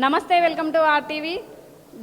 నమస్తే, welcome to RTV.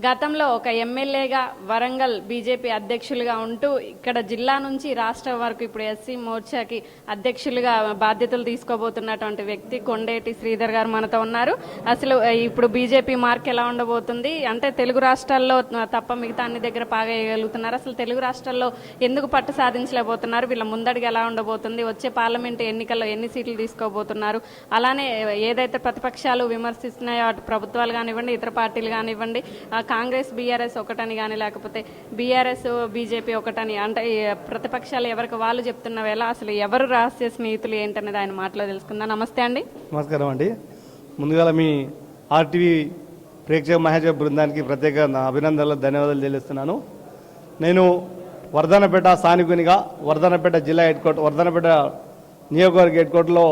గతంలో ఒక ఎమ్మెల్యేగా వరంగల్ బీజేపీ అధ్యక్షులుగా ఉంటూ ఇక్కడ జిల్లా నుంచి రాష్ట్రం వరకు ఇప్పుడు ఎస్సీ మోర్చాకి అధ్యక్షులుగా బాధ్యతలు తీసుకోబోతున్నటువంటి వ్యక్తి కొండేటి శ్రీధర్ గారు మనతో ఉన్నారు. అసలు ఇప్పుడు బీజేపీ మార్క్ ఎలా ఉండబోతుంది, అంటే తెలుగు రాష్ట్రాల్లో తప్ప మిగతా అన్ని దగ్గర పాగేయగలుగుతున్నారు. అసలు తెలుగు రాష్ట్రాల్లో ఎందుకు పట్టు సాధించలేకపోతున్నారు, వీళ్ళ ముందడుగు ఎలా ఉండబోతుంది, వచ్చే పార్లమెంటు ఎన్నికల్లో ఎన్ని సీట్లు తీసుకోబోతున్నారు, అలానే ఏదైతే ప్రతిపక్షాలు విమర్శిస్తున్నాయో అటు ప్రభుత్వాలు కానివ్వండి, ఇతర పార్టీలు కానివ్వండి, కాంగ్రెస్ బీఆర్ఎస్ ఒకటని కానీ లేకపోతే బీఆర్ఎస్ బీజేపీ ఒకటని, అంటే ప్రతిపక్షాలు ఎవరికి వాళ్ళు చెప్తున్న వేళ అసలు ఎవరు రహస్య స్నేహితులు ఏంటనేది ఆయన మాటలో తెలుసుకుందాం. నమస్తే అండి. నమస్కారం అండి. ముందుగా మీ ఆర్టీవీ ప్రేక్షక మహేష్ బృందానికి ప్రత్యేక అభినందనలు, ధన్యవాదాలు చెల్లిస్తున్నాను. నేను వర్ధనపేట స్థానికునిగా వర్ధనపేట జిల్లా వర్ధనపేట నియోజకవర్గ హెడ్ క్వార్టర్లో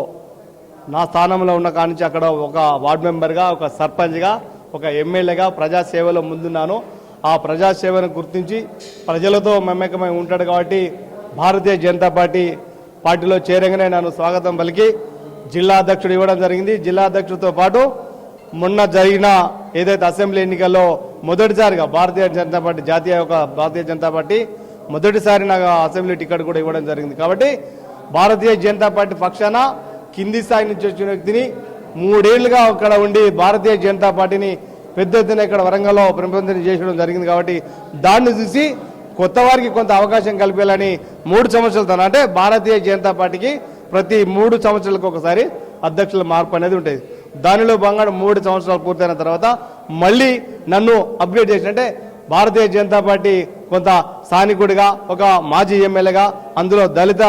నా స్థానంలో ఉన్న కానించి అక్కడ ఒక వార్డు మెంబర్గా, ఒక సర్పంచ్గా, ఒక ఎమ్మెల్యేగా ప్రజాసేవలో ముందున్నాను. ఆ ప్రజాసేవను గుర్తించి ప్రజలతో మమేకమై ఉంటాడు కాబట్టి భారతీయ జనతా పార్టీలో చేరంగానే నన్ను స్వాగతం పలికి జిల్లా అధ్యక్షుడు ఇవ్వడం జరిగింది. జిల్లా అధ్యక్షుడితో పాటు మొన్న జరిగిన ఏదైతే అసెంబ్లీ ఎన్నికల్లో మొదటిసారిగా భారతీయ జనతా పార్టీ మొదటిసారి నాకు అసెంబ్లీ టికెట్ కూడా ఇవ్వడం జరిగింది. కాబట్టి భారతీయ జనతా పార్టీ పక్షాన కింది స్థాయి నుంచి వచ్చిన వ్యక్తిని 3 ఏళ్లుగా అక్కడ ఉండి భారతీయ జనతా పార్టీని పెద్ద ఎత్తున ఇక్కడ వరంగల్లో ప్రతిపాదన చేయడం జరిగింది. కాబట్టి దాన్ని చూసి కొత్త వారికి కొంత అవకాశం కల్పించాలని 3 సంవత్సరాలతో, అంటే భారతీయ జనతా పార్టీకి ప్రతి 3 సంవత్సరాలకు ఒకసారి అధ్యక్షుల మార్పు అనేది ఉంటుంది. దానిలో భాగంగా 3 సంవత్సరాలు పూర్తయిన తర్వాత మళ్ళీ నన్ను అప్గ్రేడ్ చేసిన, అంటే భారతీయ జనతా పార్టీ కొంత స్థానికుడిగా, ఒక మాజీ ఎమ్మెల్యేగా, అందులో దళిత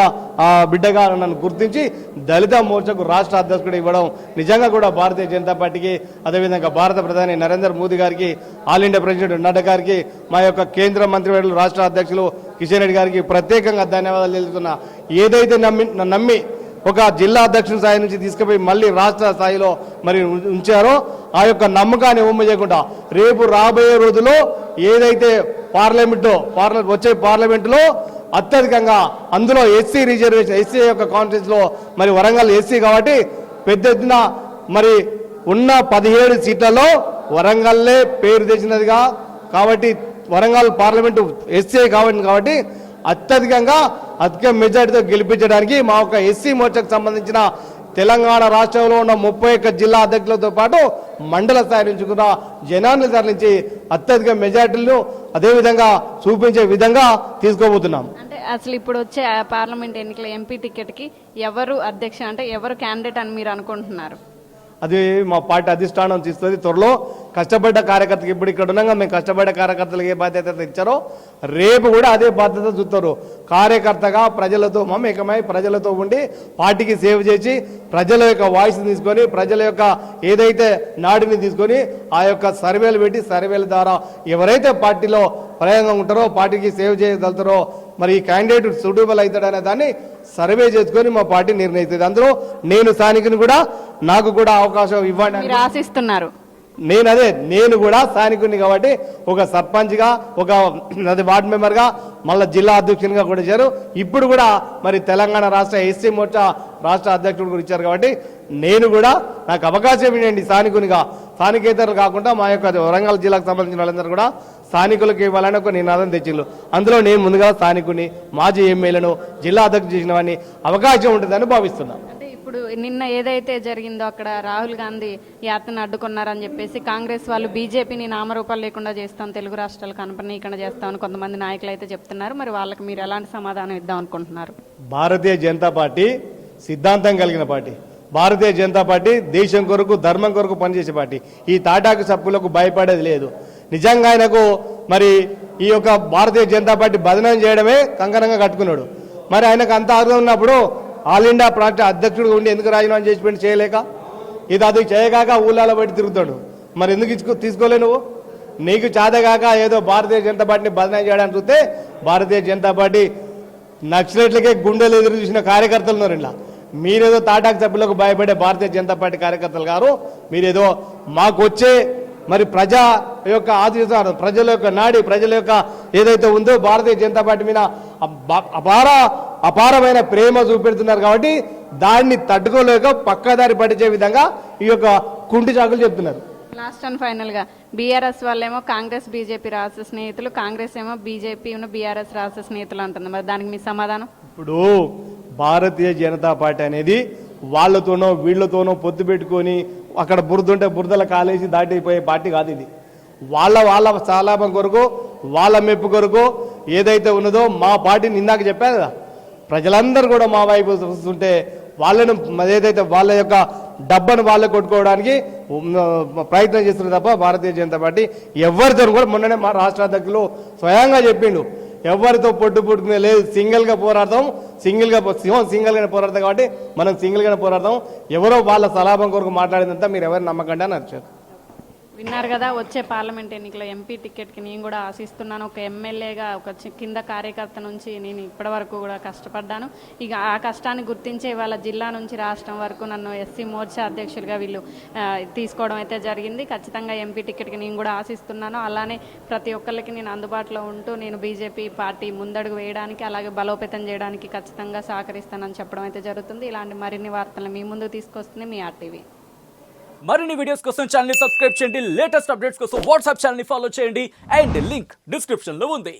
బిడ్డగా నన్ను గుర్తించి దళిత మోర్చాకు రాష్ట్ర అధ్యక్షుడు ఇవ్వడం నిజంగా కూడా భారతీయ జనతా పార్టీకి, అదేవిధంగా భారత ప్రధాని నరేంద్ర మోదీ గారికి, ఆల్ ఇండియా ప్రెసిడెంట్ నడ్డా గారికి, మా యొక్క కేంద్ర మంత్రివర్యులు రాష్ట్ర అధ్యక్షులు కిషన్ రెడ్డి గారికి ప్రత్యేకంగా ధన్యవాదాలు తెలుపుతున్నా. ఏదైతే నమ్మి ఒక జిల్లా అధ్యక్షుల స్థాయి నుంచి తీసుకుపోయి మళ్ళీ రాష్ట్ర స్థాయిలో మరి ఉంచారో ఆ యొక్క నమ్మకాన్ని ఒమ్ము చేయకుండా రేపు రాబోయే రోజుల్లో ఏదైతే వచ్చే పార్లమెంటులో అత్యధికంగా అందులో ఎస్సీ రిజర్వేషన్, ఎస్సీ యొక్క కాన్స్టిట్యూన్స్ లో మరి వరంగల్ ఎస్సీ కాబట్టి పెద్ద ఎత్తున మరి ఉన్న 17 సీట్లలో వరంగల్లే పేరు తెచ్చినదిగా, కాబట్టి వరంగల్ పార్లమెంటు ఎస్సీ కాబట్టి అధిక మెజార్టీతో గెలిపించడానికి మా యొక్క ఎస్సీ మోర్చాకు సంబంధించిన తెలంగాణ రాష్ట్రంలో ఉన్న 31 జిల్లా అధ్యక్షులతో పాటు మండల స్థాయి నుంచి కూడా జనాన్ని తరలించి అత్యధిక మెజార్టీలను అదేవిధంగా చూపించే విధంగా తీసుకోబోతున్నాం. అంటే అసలు ఇప్పుడు వచ్చే పార్లమెంట్ ఎన్నికల ఎంపీ టికెట్కి ఎవరు అధ్యక్ష, అంటే ఎవరు క్యాండిడేట్ అని మీరు అనుకుంటున్నారు? అది మా పార్టీ అధిష్టానం తీస్తుంది. త్వరలో కష్టపడ్డ కార్యకర్తకి, ఇప్పుడు ఇక్కడ ఉన్నాగా మేము కష్టపడ్డ కార్యకర్తలకు ఏ బాధ్యత ఇచ్చారో రేపు కూడా అదే బాధ్యత చూస్తారు. కార్యకర్తగా ప్రజలతో మమేకమై ప్రజలతో ఉండి పార్టీకి సేవ చేసి ప్రజల యొక్క వాయిస్ తీసుకొని, ప్రజల యొక్క ఏదైతే నాడిని తీసుకొని ఆ యొక్క సర్వేలు పెట్టి సర్వేల ద్వారా ఎవరైతే పార్టీలో ప్రయోగంగా ఉంటారో, పార్టీకి సేవ చేయగలుగుతారో, మరి ఈ క్యాండిడేట్ సూటబుల్ అవుతాడనే దాన్ని సర్వే చేసుకొని మా పార్టీ నిర్ణయిస్తుంది. అందులో నేను స్థానికుని కూడా, నాకు కూడా అవకాశం ఇవ్వండి ఆశిస్తున్నారు. నేను కూడా స్థానికుని కాబట్టి ఒక సర్పంచ్గా, ఒక వార్డు మెంబర్గా, మళ్ళీ జిల్లా అధ్యక్షునిగా కూడా ఇచ్చారు. ఇప్పుడు కూడా మరి తెలంగాణ రాష్ట్ర ఎస్సీ మోర్చా రాష్ట్ర అధ్యక్షుడు కూడా ఇచ్చారు. కాబట్టి నేను కూడా నాకు అవకాశం ఇవ్వండి స్థానికునిగా. స్థానికేతరులు కాకుండా మా యొక్క వరంగల్ జిల్లాకు సంబంధించిన వాళ్ళందరూ కూడా స్థానికులకు ఇవ్వాలని ఒక నినాదం తెచ్చిళ్ళు. అందులో నేను ముందుగా స్థానికుని, మాజీ ఎమ్మెల్యేను, జిల్లా అధ్యక్షుడు చేసిన వాడిని అవకాశం ఉంటుందని భావిస్తున్నాను. ఇప్పుడు నిన్న ఏదైతే జరిగిందో అక్కడ రాహుల్ గాంధీ యాత్రను అడ్డుకున్నారని చెప్పేసి కాంగ్రెస్ వాళ్ళు బీజేపీని నామరూపాలు లేకుండా చేస్తాం, తెలుగు రాష్ట్రాలు కనపడనీయకుండా చేస్తామని కొంతమంది నాయకులు అయితే చెప్తున్నారు. మరి వాళ్ళకి మీరు ఎలాంటి సమాధానం ఇద్దాం అనుకుంటున్నారు? భారతీయ జనతా పార్టీ సిద్ధాంతం కలిగిన పార్టీ. భారతీయ జనతా పార్టీ దేశం కొరకు, ధర్మం కొరకు పనిచేసే పార్టీ. ఈ తాటాకు సప్పులకు భయపడేది లేదు. నిజంగా ఆయనకు మరి ఈ యొక్క భారతీయ జనతా పార్టీ బదనాం చేయడమే కంకణంగా కట్టుకున్నాడు. మరి ఆయనకు అంత అర్థం ఉన్నప్పుడు ఆల్ ఇండియా పార్టీ అధ్యక్షుడు ఉండి ఎందుకు రాజీనామా చేసి చేయలేక, ఇది అది చేయగాక ఊళ్ళలో బట్టి తిరుగుతాడు. మరి ఎందుకు తీసుకోలే నువ్వు? నీకు చేతగాక ఏదో భారతీయ జనతా పార్టీని బదనాం చేయడానికి చూస్తే భారతీయ జనతా పార్టీ నక్సలైట్లకే గుండెలు ఎదురు చూసిన కార్యకర్తలు ఉన్నారు. ఇలా మీరేదో తాటాకు సభ్యులకు భయపడే భారతీయ జనతా పార్టీ కార్యకర్తలు గారు, మీరేదో మాకు వచ్చే మరి ప్రజా యొక్క ఆదేశాలు, ప్రజల యొక్క నాడి, ప్రజల యొక్క ఏదైతే ఉందో భారతీయ జనతా పార్టీ మీద అపారమైన ప్రేమ చూపెడుతున్నారు. కాబట్టి దాన్ని తట్టుకోలేక పక్కదారి పట్టించే విధంగా ఈ యొక్క కుంటి చాకులు చెప్తున్నారు. లాస్ట్ అండ్ ఫైనల్గా బీఆర్ఎస్ వాళ్ళేమో కాంగ్రెస్ బీజేపీ రాష్ట్ర స్నేహితులు, కాంగ్రెస్ ఏమో బీజేపీ బీఆర్ఎస్ రాష్ట్ర స్నేహితులు అంటుంది. మరి దానికి మీ సమాధానం? ఇప్పుడు భారతీయ జనతా పార్టీ అనేది వాళ్ళతోనో వీళ్ళతోనో పొత్తు పెట్టుకొని అక్కడ బురద ఉంటే బురదల కాలేసి దాటిపోయే పార్టీ కాదు ఇది. వాళ్ళ సాలాభం కొరకు, వాళ్ళ మెప్పు కొరకు ఏదైతే ఉన్నదో మా పార్టీని ఇందాక చెప్పాను కదా, ప్రజలందరూ కూడా మా వైపు వస్తుంటే వాళ్ళను ఏదైతే వాళ్ళ యొక్క డబ్బను వాళ్ళే కొట్టుకోవడానికి ప్రయత్నం చేస్తున్నారు తప్ప భారతీయ జనతా పార్టీ ఎవరితో కూడా, మొన్ననే మా రాష్ట్ర అధ్యక్షులు స్వయంగా చెప్పిండు, ఎవరితో పొట్టుకునే లేదు, సింగిల్గా పోరాడతాం, సింగిల్గా పోరాడతాం కాబట్టి మనం సింగిల్గానే పోరాడతాం. ఎవరో వాళ్ళ సలాభం కొరకు మాట్లాడిందంతా మీరు ఎవరు నమ్మకండి అని వచ్చారు. విన్నారు కదా, వచ్చే పార్లమెంట్ ఎన్నికల ఎంపీ టికెట్కి నేను కూడా ఆశిస్తున్నాను. ఒక ఎమ్మెల్యేగా ఒక కింద కార్యకర్త నుంచి నేను ఇప్పటి వరకు కూడా కష్టపడ్డాను. ఇక ఆ కష్టాన్ని గుర్తించే వాళ్ళ జిల్లా నుంచి రాష్ట్రం వరకు నన్ను ఎస్సీ మోర్చా అధ్యక్షులుగా వీళ్ళు తీసుకోవడం అయితే జరిగింది. ఖచ్చితంగా ఎంపీ టికెట్కి నేను కూడా ఆశిస్తున్నాను. అలానే ప్రతి ఒక్కరికి నేను అందుబాటులో ఉంటూ నేను బీజేపీ పార్టీ ముందడుగు వేయడానికి, అలాగే బలోపేతం చేయడానికి ఖచ్చితంగా సహకరిస్తానని చెప్పడం అయితే జరుగుతుంది. ఇలాంటి మరిన్ని వార్తలు మీ ముందు తీసుకొస్తుంది మీ ఆర్టీవీ. మరిన్ని వీడియోస్ కోసం ఛానల్ ని సబ్స్క్రైబ్ చేయండి, లేటెస్ట్ అప్డేట్స్ కోసం వాట్సాప్ ఛానల్ ని ఫాలో చేయండి అండ్ లింక్ డిస్క్రిప్షన్ లో ఉంది.